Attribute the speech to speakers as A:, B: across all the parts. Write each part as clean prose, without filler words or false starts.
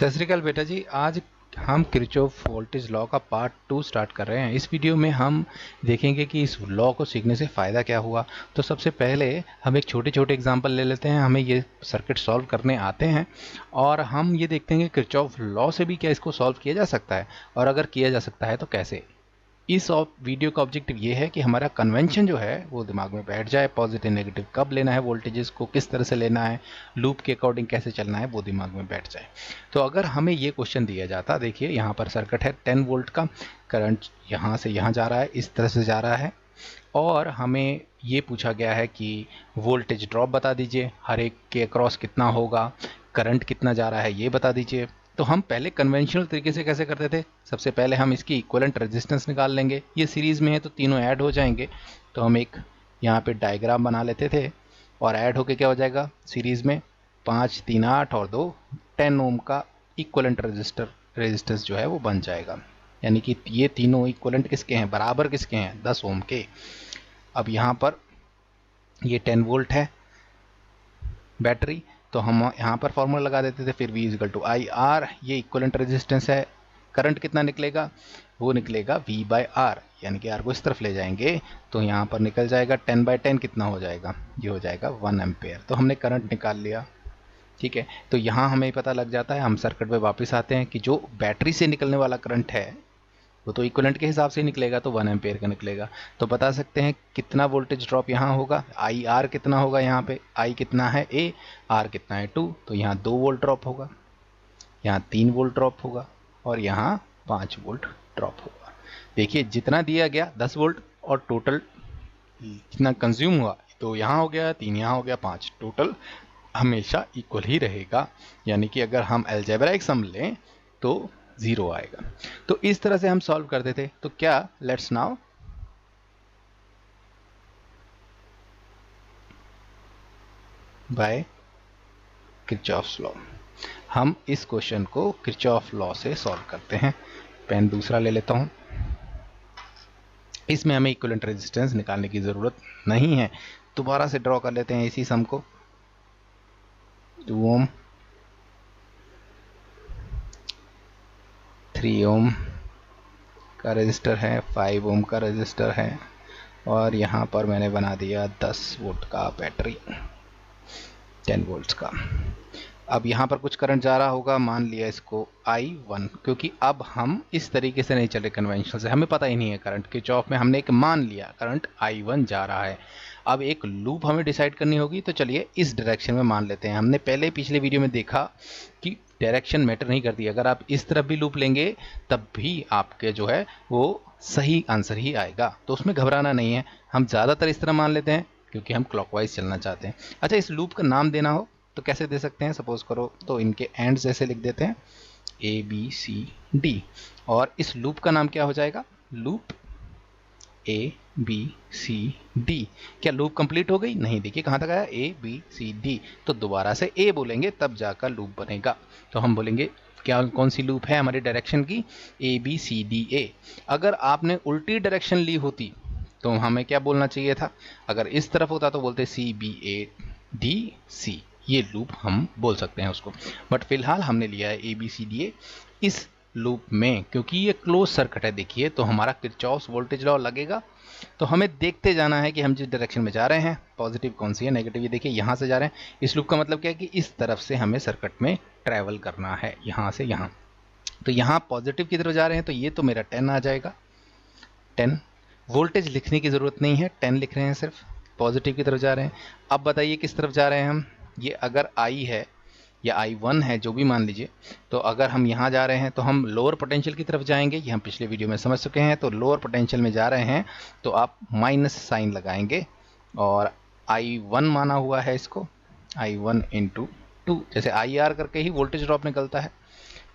A: सत श्री अकाल बेटा जी। आज हम किरचॉफ वोल्टेज लॉ का पार्ट 2 स्टार्ट कर रहे हैं। इस वीडियो में हम देखेंगे कि इस लॉ को सीखने से फ़ायदा क्या हुआ। तो सबसे पहले हम एक छोटे छोटे एग्जांपल ले लेते हैं। हमें ये सर्किट सॉल्व करने आते हैं और हम ये देखते हैं कि किरचॉफ लॉ से भी क्या इसको सॉल्व किया जा सकता है, और अगर किया जा सकता है तो कैसे। इस वीडियो का ऑब्जेक्टिव ये है कि हमारा कन्वेंशन जो है वो दिमाग में बैठ जाए। पॉजिटिव नेगेटिव कब लेना है, वोल्टेजेस को किस तरह से लेना है, लूप के अकॉर्डिंग कैसे चलना है, वो दिमाग में बैठ जाए। तो अगर हमें ये क्वेश्चन दिया जाता, देखिए यहाँ पर सर्किट है 10 वोल्ट का, करंट यहाँ से यहाँ जा रहा है, इस तरह से जा रहा है, और हमें ये पूछा गया है कि वोल्टेज ड्रॉप बता दीजिए, हर एक के अक्रॉस कितना होगा, करंट कितना जा रहा है ये बता दीजिए। तो हम पहले कन्वेंशनल तरीके से कैसे करते थे, सबसे पहले हम इसकी इक्विवेलेंट रेजिस्टेंस निकाल लेंगे। ये सीरीज़ में है तो तीनों ऐड हो जाएंगे। तो हम एक यहाँ पे डायग्राम बना लेते थे और ऐड होके क्या हो जाएगा सीरीज़ में 5 3 8 और 2 10 ओम का इक्विवेलेंट रेजिस्टेंस जो है वो बन जाएगा। यानी कि ये तीनों इक्विवेलेंट किसके हैं, बराबर किसके हैं, 10 ओम के। अब यहाँ पर ये 10 वोल्ट है बैटरी, तो हम यहाँ पर फॉर्मूला लगा देते थे, फिर V is equal to I R, ये इक्वलेंट रेजिस्टेंस है। करंट कितना निकलेगा, वो निकलेगा V बाय आर, यानी कि आर को इस तरफ ले जाएंगे तो यहाँ पर निकल जाएगा 10/10 कितना हो जाएगा, ये हो जाएगा 1 एम्पेयर। तो हमने करंट निकाल लिया। ठीक है, तो यहाँ हमें पता लग जाता है। हम सर्किट पे वापस आते हैं कि जो बैटरी से निकलने वाला करंट है वो तो इक्विवेलेंट के हिसाब से निकलेगा, तो 1 एम्पेयर का निकलेगा। तो बता सकते हैं कितना वोल्टेज ड्रॉप यहाँ होगा, आई आर कितना होगा, यहाँ पे आई कितना है ए, आर कितना है 2, तो यहाँ 2 वोल्ट ड्रॉप होगा, यहाँ 3 वोल्ट ड्रॉप होगा, और यहाँ 5 वोल्ट ड्रॉप होगा। देखिए जितना दिया गया 10 वोल्ट, और टोटल जितना कंज्यूम हुआ, तो यहाँ हो गया 3, यहाँ हो गया 5, टोटल हमेशा इक्वल ही रहेगा। यानी कि अगर हम अलजेब्राइक सम लें तो 0 आएगा। तो इस तरह से हम सॉल्व करते थे। तो क्या, let's now by Kirchhoff's law हम इस क्वेश्चन को किरचॉफ लॉ से सॉल्व करते हैं। पेन दूसरा ले लेता हूं। इसमें हमें इक्विवेलेंट रेजिस्टेंस निकालने की ज़रूरत नहीं है, दोबारा से ड्रॉ कर लेते हैं इसी सम को। 2 ओम, 3 ओम का रजिस्टर है, 5 ओम का रजिस्टर है, और यहाँ पर मैंने बना दिया 10 वोल्ट का बैटरी, 10 वोल्ट्स का। अब यहाँ पर कुछ करंट जा रहा होगा, मान लिया इसको I1, क्योंकि अब हम इस तरीके से नहीं चले कन्वेंशनल से, हमें पता ही नहीं है करंट। किरचॉफ में हमने एक मान लिया करंट I1 जा रहा है। अब एक लूप हमें डिसाइड करनी होगी, तो चलिए इस डायरेक्शन में मान लेते हैं। हमने पहले पिछले वीडियो में देखा कि डायरेक्शन मैटर नहीं करती, अगर आप इस तरफ भी लूप लेंगे तब भी आपके जो है वो सही आंसर ही आएगा, तो उसमें घबराना नहीं है। हम ज़्यादातर इस तरह मान लेते हैं क्योंकि हम क्लॉकवाइज चलना चाहते हैं। अच्छा, इस लूप का नाम देना हो तो कैसे दे सकते हैं, सपोज करो तो इनके एंड्स ऐसे लिख देते हैं ABCD, और इस लूप का नाम क्या हो जाएगा, लूप ABCD। क्या लूप कंप्लीट हो गई, नहीं, देखिए कहाँ तक आया ABCD, तो दोबारा से A बोलेंगे तब जाकर लूप बनेगा। तो हम बोलेंगे क्या, कौन सी लूप है हमारी डायरेक्शन की, ABCDA। अगर आपने उल्टी डायरेक्शन ली होती तो हमें क्या बोलना चाहिए था, अगर इस तरफ होता तो बोलते CBADC, ये लूप हम बोल सकते हैं उसको। बट फिलहाल हमने लिया है ABCDA इस लूप में, क्योंकि ये क्लोज सर्किट है। देखिए तो हमारा किरचॉफ्स वोल्टेज लॉ लगेगा। तो हमें देखते जाना है कि हम जिस डायरेक्शन में जा रहे हैं, पॉजिटिव कौन सी है, नेगेटिव, ये देखिए यहाँ से जा रहे हैं। इस लूप का मतलब क्या है कि इस तरफ से हमें सर्किट में ट्रैवल करना है, यहाँ से यहाँ। तो यहाँ पॉजिटिव की तरफ जा रहे हैं, तो ये तो मेरा 10 आ जाएगा। 10 वोल्टेज लिखने की ज़रूरत नहीं है, 10 लिख रहे हैं, सिर्फ पॉजिटिव की तरफ जा रहे हैं। अब बताइए किस तरफ जा रहे हैं हम, ये अगर I है या I1 है, जो भी मान लीजिए, तो अगर हम यहाँ जा रहे हैं तो हम लोअर पोटेंशियल की तरफ जाएंगे, ये हम पिछले वीडियो में समझ चुके हैं। तो लोअर पोटेंशियल में जा रहे हैं तो आप माइनस साइन लगाएंगे, और I1 माना हुआ है इसको, I1 इंटू 2, जैसे IR करके ही वोल्टेज ड्रॉप निकलता है।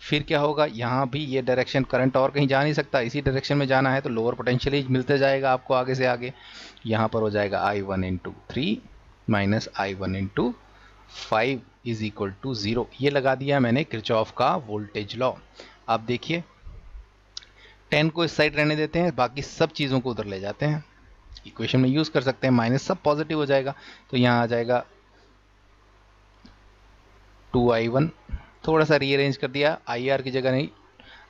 A: फिर क्या होगा, यहाँ भी ये डायरेक्शन, करंट और कहीं जा नहीं सकता, इसी डायरेक्शन में जाना है, तो लोअर पोटेंशियल ही मिलते जाएगा आपको आगे से आगे। यहाँ पर हो जाएगा I1 into 3 minus I1 into 5 is equal to 0। ये लगा दिया मैंने किरचॉफ का वोल्टेज लॉ। अब देखिए 10 को इस साइड रहने देते हैं, बाकी सब चीज़ों को उधर ले जाते हैं, इक्वेशन में यूज़ कर सकते हैं, माइनस सब पॉजिटिव हो जाएगा। तो यहाँ आ जाएगा 2I1 थोड़ा सा रीअरेंज कर दिया, आई आर की जगह नहीं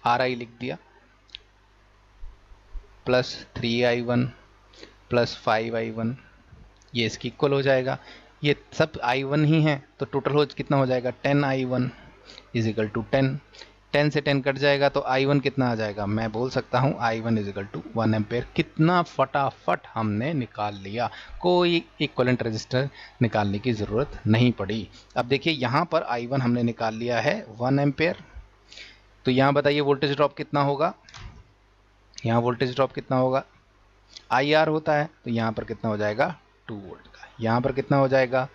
A: आर आई लिख दिया, प्लस 3i1 प्लस 5i1, ये इसकी इक्वल हो जाएगा। ये सब i1 ही है तो टोटल हो कितना हो जाएगा 10i1 इज इक्वल टू 10। 10 से 10 कट जाएगा तो i1 कितना आ जाएगा, मैं बोल सकता हूँ i1 is equal to 1 ampere. कितना फटाफट हमने निकाल लिया, कोई इक्विवेलेंट रेजिस्टर निकालने की ज़रूरत नहीं पड़ी। अब देखिए यहाँ पर i1 हमने निकाल लिया है 1 एम्पेयर, तो यहाँ बताइए वोल्टेज ड्रॉप कितना होगा, यहाँ वोल्टेज ड्रॉप कितना होगा, आई आर होता है तो यहाँ पर कितना हो जाएगा 2 वोल्ट का, यहाँ पर कितना हो जाएगा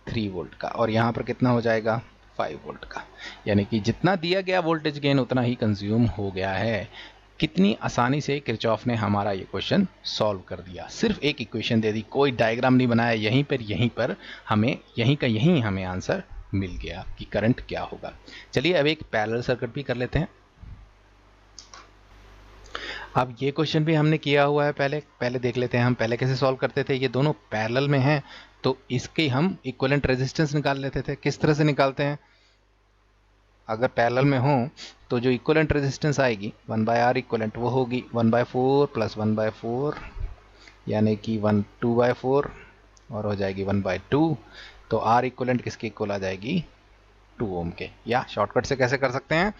A: 3 वोल्ट का, और यहाँ पर कितना हो जाएगा 5 वोल्ट का। यानी कि जितना दिया गया वोल्टेज गेन उतना ही कंज्यूम हो गया है। कितनी आसानी से किरचॉफ ने हमारा ये क्वेश्चन सॉल्व कर दिया, सिर्फ एक इक्वेशन दे दी, कोई डायग्राम नहीं बनाया, यहीं पर हमें यहीं हमें आंसर मिल गया कि करंट क्या होगा। चलिए अब एक पैरेलल सर्किट भी कर लेते हैं। अब ये क्वेश्चन भी हमने किया हुआ है पहले देख लेते हैं हम पहले कैसे सॉल्व करते थे। ये दोनों पैरेलल में हैं तो इसके हम इक्विवेलेंट रेजिस्टेंस निकाल लेते थे। किस तरह से निकालते हैं, अगर पैरेलल में हो तो जो इक्विवेलेंट रेजिस्टेंस आएगी 1/R इक्विवेलेंट वो होगी 1/4 प्लस 1/4 यानी कि 2/4 और हो जाएगी 1/2। तो R इक्विवेलेंट किसके इक्वल आ जाएगी 2 ओम के। या शॉर्टकट से कैसे कर सकते हैं,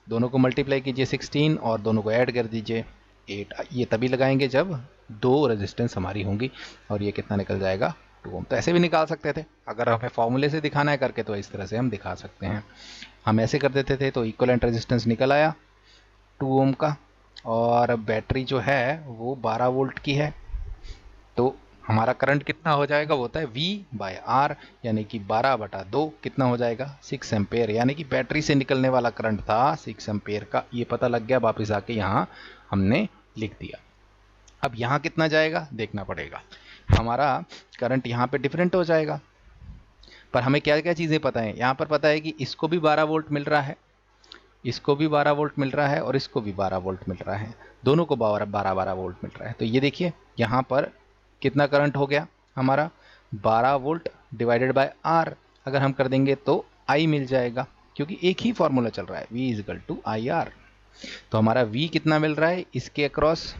A: दोनों को मल्टीप्लाई कीजिए 16 और दोनों को ऐड कर दीजिए 8। ये तभी लगाएंगे जब दो रेजिस्टेंस हमारी होंगी, और ये कितना निकल जाएगा 2 ओम। तो ऐसे भी निकाल सकते थे, अगर हमें फॉर्मूले से दिखाना है करके तो इस तरह से हम दिखा सकते हैं। हम ऐसे कर देते थे तो इक्विवेलेंट रेजिस्टेंस निकल आया 2 ओम का, और बैटरी जो है वो 12 वोल्ट की है, तो हमारा करंट कितना हो जाएगा, वो होता है V/R यानी कि 12/2 कितना हो जाएगा 6 एम्पेयर। यानी कि बैटरी से निकलने वाला करंट था 6 एम्पेयर का, ये पता लग गया, वापस आके यहाँ हमने लिख दिया। अब यहाँ कितना जाएगा देखना पड़ेगा, हमारा करंट यहाँ पे डिफरेंट हो जाएगा, पर हमें क्या क्या चीज़ें पता है, यहाँ पर पता है कि इसको भी 12 वोल्ट मिल रहा है, इसको भी 12 वोल्ट मिल रहा है और इसको भी 12 वोल्ट मिल रहा है, दोनों को 12 वोल्ट मिल रहा है। तो ये देखिए यहाँ पर कितना करंट हो गया हमारा 12 वोल्ट डिवाइडेड बाय आर, अगर हम कर देंगे तो आई मिल जाएगा, क्योंकि एक ही फॉर्मूला चल रहा है V is equal to I R. तो हमारा V कितना मिल रहा है इसके अक्रॉस,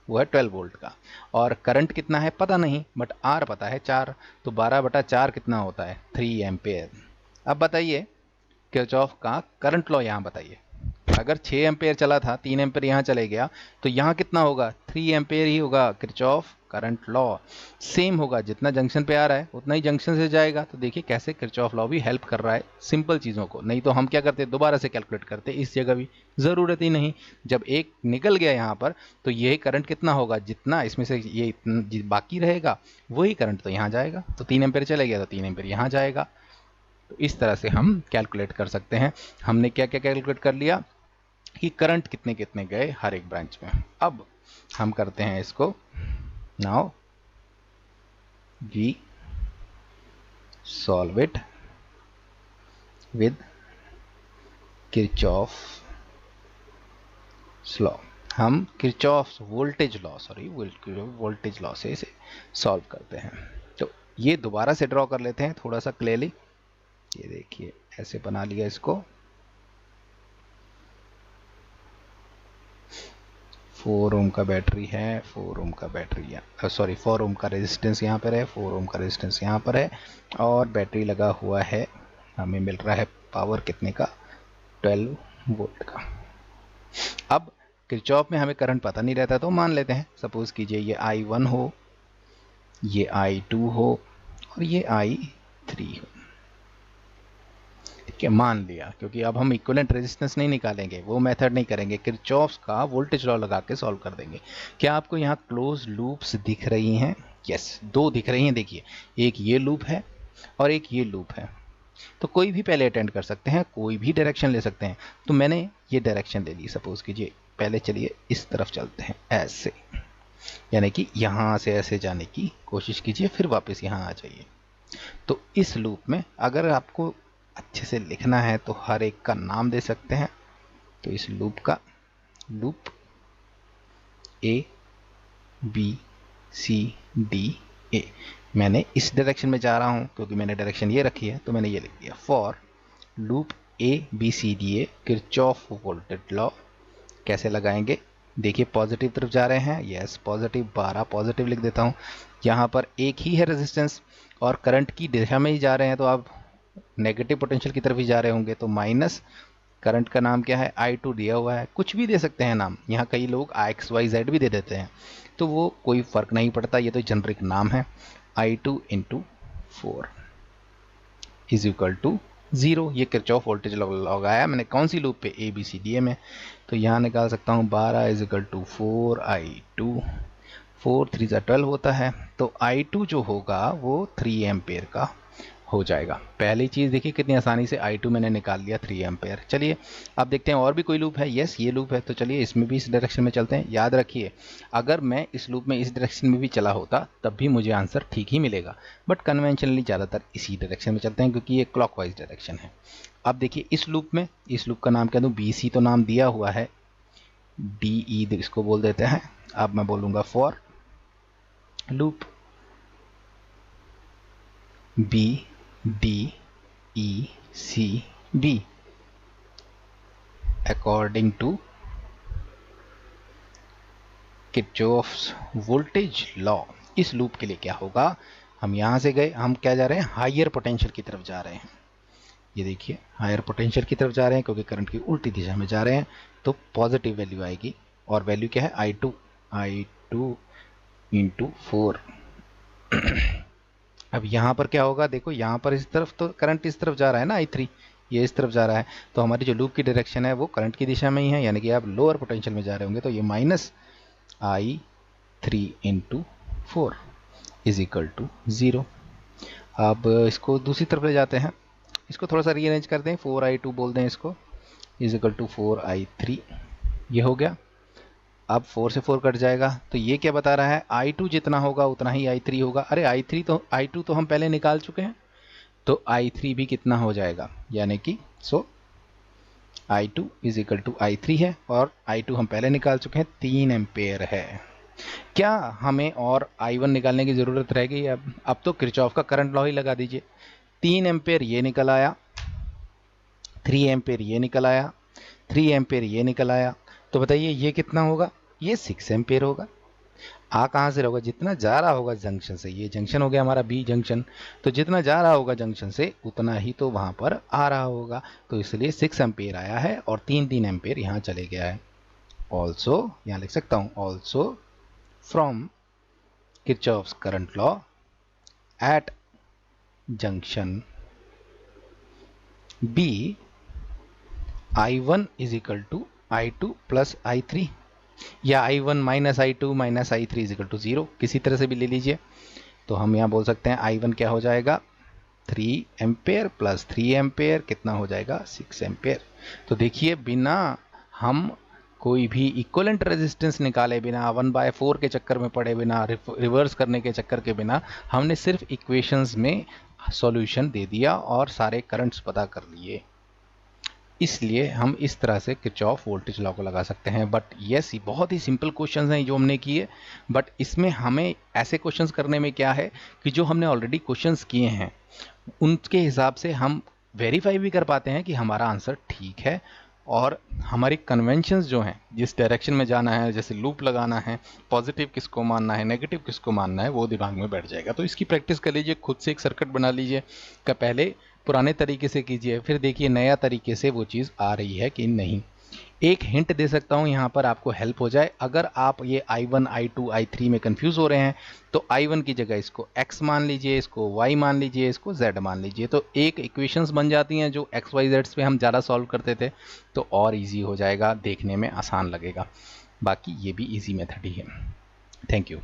A: वो है 12 वोल्ट का, और करंट कितना है पता नहीं, बट आर पता है 4, तो 12/4 कितना होता है 3 एम्पेयर। अब बताइए किरचॉफ का करंट लॉ यहाँ बताइए, अगर 6 एम्पेयर चला था 3 एम्पेयर यहाँ चले गया तो यहाँ कितना होगा 3 एम्पेयर ही होगा। किरचॉफ करंट लॉ सेम होगा, जितना जंक्शन पे आ रहा है उतना ही जंक्शन से जाएगा। तो देखिए कैसे किरचॉफ लॉ भी हेल्प कर रहा है सिंपल चीज़ों को, नहीं तो हम क्या करते दोबारा से कैलकुलेट करते, इस जगह भी ज़रूरत ही नहीं। जब एक निकल गया यहाँ पर तो ये करंट कितना होगा, जितना इसमें से ये बाकी रहेगा वही करंट तो यहाँ जाएगा, तो 3 एम्पेयर चले गया तो 3 एम्पेयर यहाँ जाएगा। तो इस तरह से हम कैलकुलेट कर सकते हैं। हमने क्या क्या कैलकुलेट कर लिया कि करंट कितने कितने गए हर एक ब्रांच में। अब हम करते हैं इसको, now we solve it with Kirchhoff law. हम किरचॉफ वोल्टेज लॉ से इसे सॉल्व करते हैं। तो ये दोबारा से ड्रॉ कर लेते हैं थोड़ा सा क्लियरली। ये देखिए ऐसे बना लिया इसको, 4 ओम का बैटरी है, 4 ओम का बैटरी, सॉरी 4 ओम का रेजिस्टेंस यहाँ पर है, 4 ओम का रेजिस्टेंस यहाँ पर है, और बैटरी लगा हुआ है, हमें मिल रहा है पावर कितने का 12 वोल्ट का। अब किरचॉफ में हमें करंट पता नहीं रहता तो मान लेते हैं, सपोज कीजिए ये I1 हो, ये I2 हो और ये I3 हो, ठीक है मान लिया, क्योंकि अब हम इक्विवेलेंट रेजिस्टेंस नहीं निकालेंगे, वो मेथड नहीं करेंगे, किरचॉफ का वोल्टेज लॉ लगा के सॉल्व कर देंगे। क्या आपको यहाँ क्लोज लूप्स दिख रही हैं, यस 2 दिख रही हैं, देखिए एक ये लूप है और एक ये लूप है। तो कोई भी पहले अटेंड कर सकते हैं, कोई भी डायरेक्शन ले सकते हैं, तो मैंने ये डायरेक्शन ले ली, सपोज कीजिए पहले चलिए इस तरफ चलते हैं ऐसे, यानी कि यहाँ से ऐसे जाने की कोशिश कीजिए, फिर वापस यहाँ आ जाइए। तो इस लूप में अगर आपको अच्छे से लिखना है तो हर एक का नाम दे सकते हैं। तो इस लूप का loop A B C D A, मैंने इस डायरेक्शन में जा रहा हूं क्योंकि मैंने डायरेक्शन ये रखी है तो मैंने ये लिख दिया, for loop ABCDA Kirchhoff voltage law कैसे लगाएंगे। देखिए पॉजिटिव तरफ जा रहे हैं, यस पॉजिटिव, 12 पॉजिटिव लिख देता हूँ। यहाँ पर एक ही है रेजिस्टेंस और करंट की दिशा में ही जा रहे हैं, तो आप नेगेटिव पोटेंशियल की तरफ ही जा रहे होंगे, तो माइनस करंट का नाम क्या है, I2 दिया हुआ है, कुछ भी दे सकते हैं नाम, यहाँ कई लोग XYZ भी दे देते हैं, तो वो कोई फर्क नहीं पड़ता, ये तो जेनरिक नाम है। I2 into 4 is equal to 0। ये किरचॉफ वोल्टेज लॉ लगाया मैंने कौन सी लूप पे, ABCDA में, तो यहाँ निकाल सकता हूँ 12 इज इक्वल टू 4I2, 4 3 12 होता है, तो I2 जो होगा वो 3 एम्पेयर का हो जाएगा। पहली चीज़ देखिए कितनी आसानी से I2 मैंने निकाल लिया 3 एम्पेयर। चलिए अब देखते हैं और भी कोई लूप है, यस ये लूप है, तो चलिए इसमें भी इस डायरेक्शन में चलते हैं। याद रखिए अगर मैं इस लूप में इस डायरेक्शन में भी चला होता तब भी मुझे आंसर ठीक ही मिलेगा, बट कन्वेंशनली ज़्यादातर इसी डायरेक्शन में चलते हैं क्योंकि ये क्लॉकवाइज डायरेक्शन है। अब देखिए इस लूप में, इस लूप का नाम क्या दूँ, BC तो नाम दिया हुआ है, DE इसको बोल देते हैं। अब मैं बोलूँगा for loop BDECD according to Kirchhoff's voltage law. इस लूप के लिए क्या होगा, हम यहां से गए, हम क्या जा रहे हैं, हायर पोटेंशियल की तरफ जा रहे हैं। ये देखिए हायर पोटेंशियल की तरफ जा रहे हैं क्योंकि करंट की उल्टी दिशा में जा रहे हैं, तो पॉजिटिव वैल्यू आएगी, और वैल्यू क्या है, I2 इंटू 4। अब यहाँ पर क्या होगा, देखो यहाँ पर इस तरफ तो करंट इस तरफ जा रहा है ना, I3 ये इस तरफ जा रहा है, तो हमारी जो लूप की डायरेक्शन है वो करंट की दिशा में ही है, यानी कि आप लोअर पोटेंशियल में जा रहे होंगे, तो ये minus I3 into 4 is equal to 0। अब इसको दूसरी तरफ ले जाते हैं, इसको थोड़ा सा रीअरेंज कर दें, 4I2 बोल दें इसको, इज इक्वल टू 4I3, ये हो गया। अब 4 से 4 कट जाएगा, तो ये क्या बता रहा है, I2 जितना होगा उतना ही I3 होगा। अरे I2 तो हम पहले निकाल चुके हैं, तो I3 भी कितना हो जाएगा, यानी कि I2 is equal to I3 है, और I2 हम पहले निकाल चुके हैं, 3 एम्पेयर है। क्या हमें और I1 निकालने की ज़रूरत रहेगी, अब तो किरचॉफ का करंट लॉ ही लगा दीजिए। 3 एम्पेयर ये निकल आया, 3 एम्पेयर ये निकल आया, 3 एम्पेयर ये निकल आया, तो बताइए ये कितना होगा, ये 6 एम्पेयर होगा। आ कहाँ से होगा, जितना जा रहा होगा जंक्शन से, ये जंक्शन हो गया हमारा B जंक्शन, तो जितना जा रहा होगा जंक्शन से उतना ही तो वहाँ पर आ रहा होगा, तो इसलिए 6 एम्पेयर आया है और 3 एम्पेयर यहाँ चले गया है। ऑल्सो यहाँ लिख सकता हूँ, also from Kirchhoff's current law at junction B I1 is equal to I2 plus I3, या I1 minus I2 minus I3 is equal to 0, किसी तरह से भी ले लीजिए। तो हम यहाँ बोल सकते हैं I1 क्या हो जाएगा, 3 एम्पेयर प्लस 3 एम्पेयर कितना हो जाएगा, 6 एम्पेयर। तो देखिए बिना हम कोई भी इक्विवेलेंट रेजिस्टेंस निकाले बिना, 1/4 के चक्कर में पड़े बिना, रिवर्स करने के चक्कर के बिना, हमने सिर्फ इक्वेशंस में सॉल्यूशन दे दिया और सारे करंट्स पता कर लिए। इसलिए हम इस तरह से किरचॉफ वोल्टेज लॉ को लगा सकते हैं। बट यस ये बहुत ही सिंपल क्वेश्चंस हैं जो हमने किए, बट इसमें हमें ऐसे क्वेश्चंस करने में क्या है कि जो हमने ऑलरेडी क्वेश्चंस किए हैं उनके हिसाब से हम वेरीफाई भी कर पाते हैं कि हमारा आंसर ठीक है, और हमारी कन्वेंशंस जो हैं, जिस डायरेक्शन में जाना है, जैसे लूप लगाना है, पॉजिटिव किसको मानना है, नेगेटिव किसको मानना है, वो दिमाग में बैठ जाएगा। तो इसकी प्रैक्टिस कर लीजिए, खुद से एक सर्किट बना लीजिए, का पहले पुराने तरीके से कीजिए, फिर देखिए नया तरीके से वो चीज़ आ रही है कि नहीं। एक हिंट दे सकता हूँ यहाँ पर, आपको हेल्प हो जाए। अगर आप ये I1 I2 I3 में कंफ्यूज हो रहे हैं तो I1 की जगह इसको X मान लीजिए, इसको Y मान लीजिए, इसको Z मान लीजिए, तो एक इक्वेशंस बन जाती हैं जो XYZ पे हम ज़्यादा सॉल्व करते थे, तो और ईजी हो जाएगा, देखने में आसान लगेगा। बाकी ये भी ईजी मेथड ही है। Thank you.